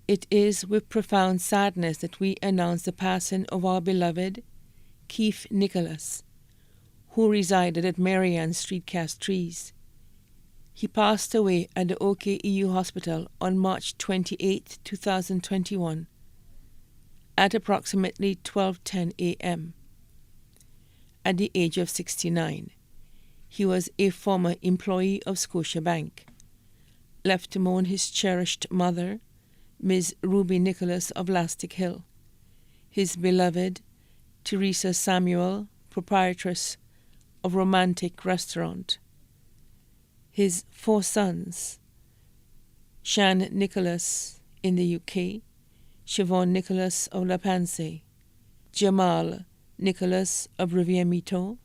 It is with profound sadness that we announce the passing of our beloved Keith Nicholas, who resided at Marianne Street, Castries. He passed away at the OKEU Hospital on March 28, 2021, at approximately 12:10 a.m. At the age of 69, he was a former employee of Scotiabank, left to mourn his cherished mother, Ms. Ruby Nicholas of Lastic Hill, his beloved Teresa Samuel, proprietress of Romantic Restaurant, his 4 sons, Shan Nicholas in the UK, Siobhan Nicholas of La Panse, Jamal Nicholas of Rivière-Mito,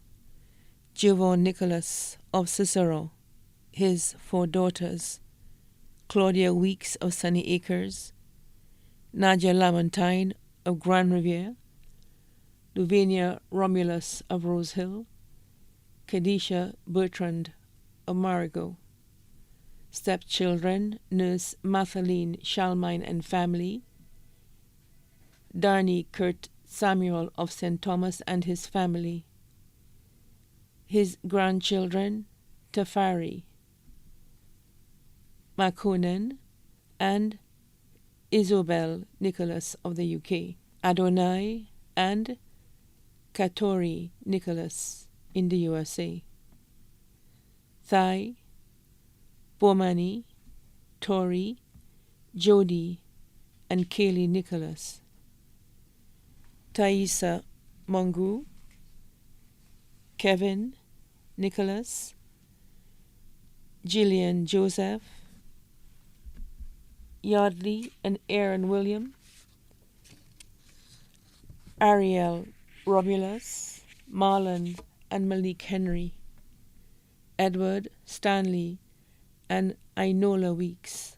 Giovanni Nicholas of Cicero, his 4 daughters, Claudia Weeks of Sunny Acres, Nadia Lamontine of Grand Riviere, Luvenia Romulus of Rose Hill, Kadisha Bertrand of Marigot, stepchildren Nurse Mathaline Shalmine and family, Darnie Kurt Samuel of St. Thomas and his family, his grandchildren Tafari, Makonnen, and Isobel Nicholas of the UK, Adonai and Katori Nicholas in the USA, Thai, Bomani, Tori, Jody, and Kaylee Nicholas, Thaisa Mongu, Kevin Nicholas, Gillian Joseph, Yardley and Aaron William, Ariel Romulus, Marlon and Malik Henry, Edward Stanley and Inola Weeks,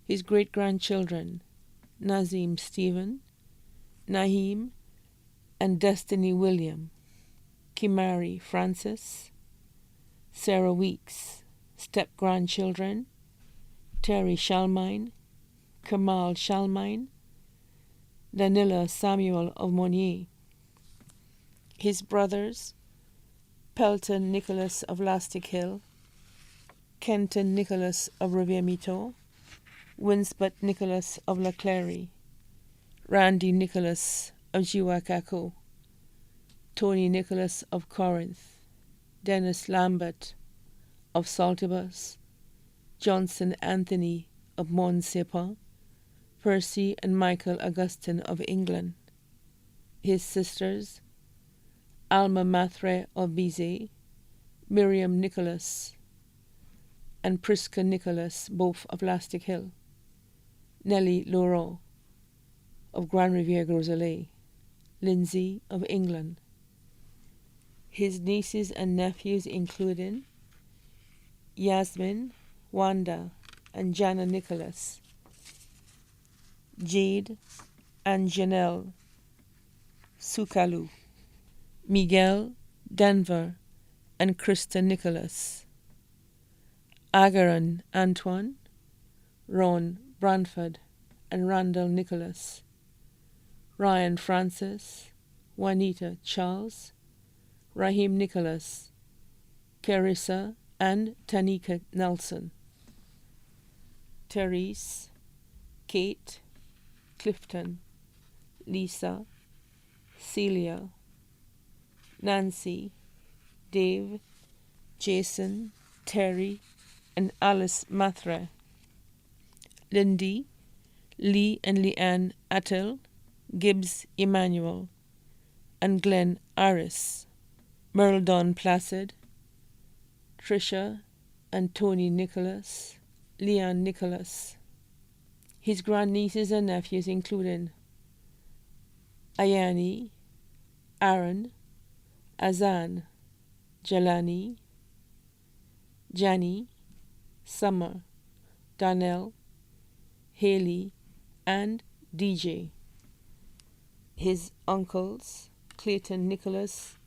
his great-grandchildren Nazim Stephen, Naheem and Destiny William, Kimari Francis, Sarah Weeks, step-grandchildren Terry Shalmine, Kamal Shalmine, Danila Samuel of Monnier, his brothers Pelton Nicholas of Lastic Hill, Kenton Nicholas of Rivière-Mito, Winsbott Nicholas of La Clary, Randy Nicholas of Jiwakako, Tony Nicholas of Corinth, Dennis Lambert of Saltibus, Johnson Anthony of Montsepa, Percy and Michael Augustine of England, his sisters Alma Matre of Bizet, Miriam Nicholas, and Priska Nicholas, both of Lastic Hill, Nellie Laurent of Grand Rivière Groselet, Lindsay of England, his nieces and nephews including Yasmin, Wanda, and Jana Nicholas, Jade and Janelle Sukalu, Miguel Denver and Krista Nicholas, Agaran Antoine, Ron Branford and Randall Nicholas, Ryan Francis, Juanita Charles, Raheem Nicholas, Carissa and Tanika Nelson, Therese, Kate, Clifton, Lisa, Celia, Nancy, Dave, Jason, Terry, and Alice Matre, Lindy, Lee and Leanne Attil, Gibbs Emmanuel, and Glenn Aris, Merle Don Placid, Tricia and Tony Nicholas, Leon Nicholas, his grandnieces and nephews including Ayani, Aaron, Azan, Jelani, Jani, Summer, Donnell, Haley, and DJ. His uncles, Clayton Nicholas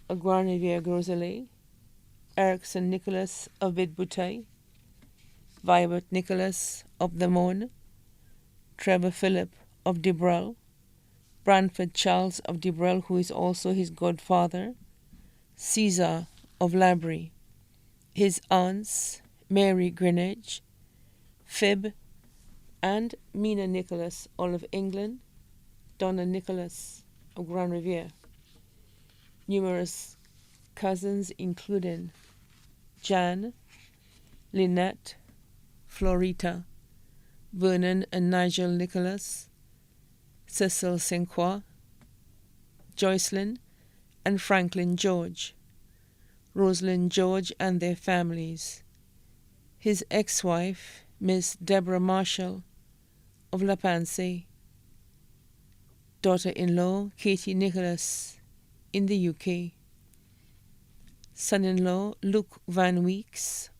of Grand Rivière Groselet, Erickson Nicholas of Vidbouteille, Vibert Nicholas of the Mon, Trevor Philip of Debrell, Branford Charles of Debrell, who is also his godfather, Caesar of Labrie, his aunts Mary Greenedge, Phoebe and Mina Nicholas, all of England, Donna Nicholas of Grand Riviere. Numerous cousins including Jan, Lynette, Florita, Vernon and Nigel Nicholas, Cecil St. Croix, Joycelyn and Franklin George, Rosalind George and their families, his ex-wife, Miss Deborah Marshall of La Pensée, daughter-in-law, Katie Nicholas, in the UK, son-in-law, Luke Van Weeks,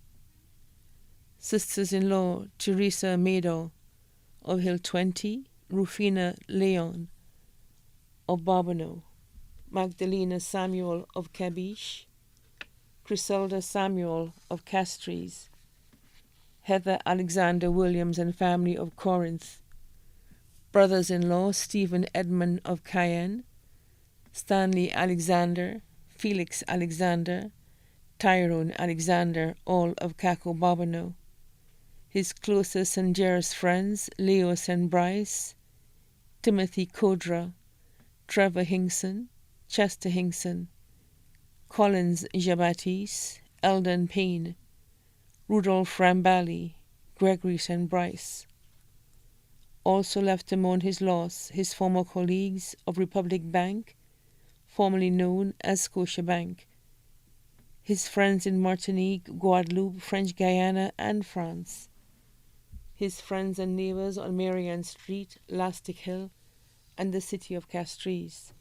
sisters-in-law, Teresa Madow of Hill 20, Rufina Leon of Barbano, Magdalena Samuel of Cabiche, Griselda Samuel of Castries, Heather Alexander Williams and family of Corinth, brothers-in-law Stephen Edmund of Cayenne, Stanley Alexander, Felix Alexander, Tyrone Alexander, all of Caco Barbano, his closest and dearest friends, Leos and Bryce, Timothy Codra, Trevor Hinkson, Chester Hinkson, Collins Jabatis, Eldon Payne, Rudolph Rambali, Gregory St. Bryce. Also left to mourn his loss, his former colleagues of Republic Bank, formerly known as Scotiabank, his friends in Martinique, Guadeloupe, French Guiana, and France, his friends and neighbors on Marianne Street, Lastic Hill, and the city of Castries,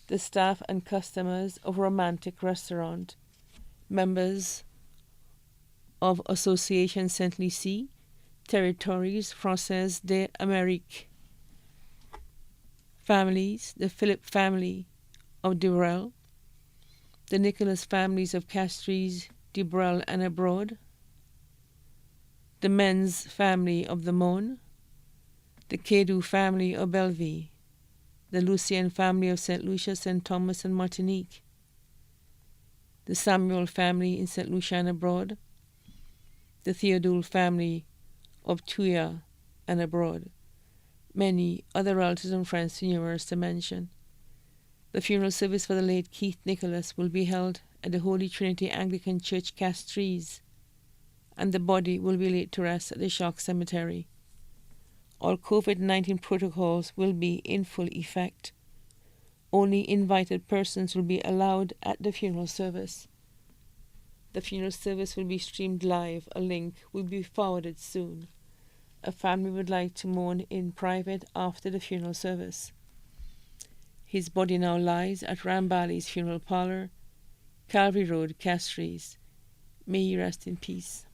the staff and customers of Romantic Restaurant, members of Association Saint-Lucie, Territoires Françaises d'Amérique, families, the Philip family of Debrell, the Nicholas families of Castries, Debrell, and abroad, the Men's family of the Mon, the Kedu family of Belleville, the Lucien family of St. Lucia, St. Thomas, and Martinique, the Samuel family in St. Lucia and abroad, the Theodule family of Tuya and abroad, many other relatives and friends too numerous to mention. The funeral service for the late Keith Nicholas will be held at the Holy Trinity Anglican Church, Castries, and the body will be laid to rest at the Shock Cemetery. All COVID-19 protocols will be in full effect. Only invited persons will be allowed at the funeral service. The funeral service will be streamed live. A link will be forwarded soon. A family would like to mourn in private after the funeral service. His body now lies at Rambali's funeral parlor, Calvary Road, Castries. May he rest in peace.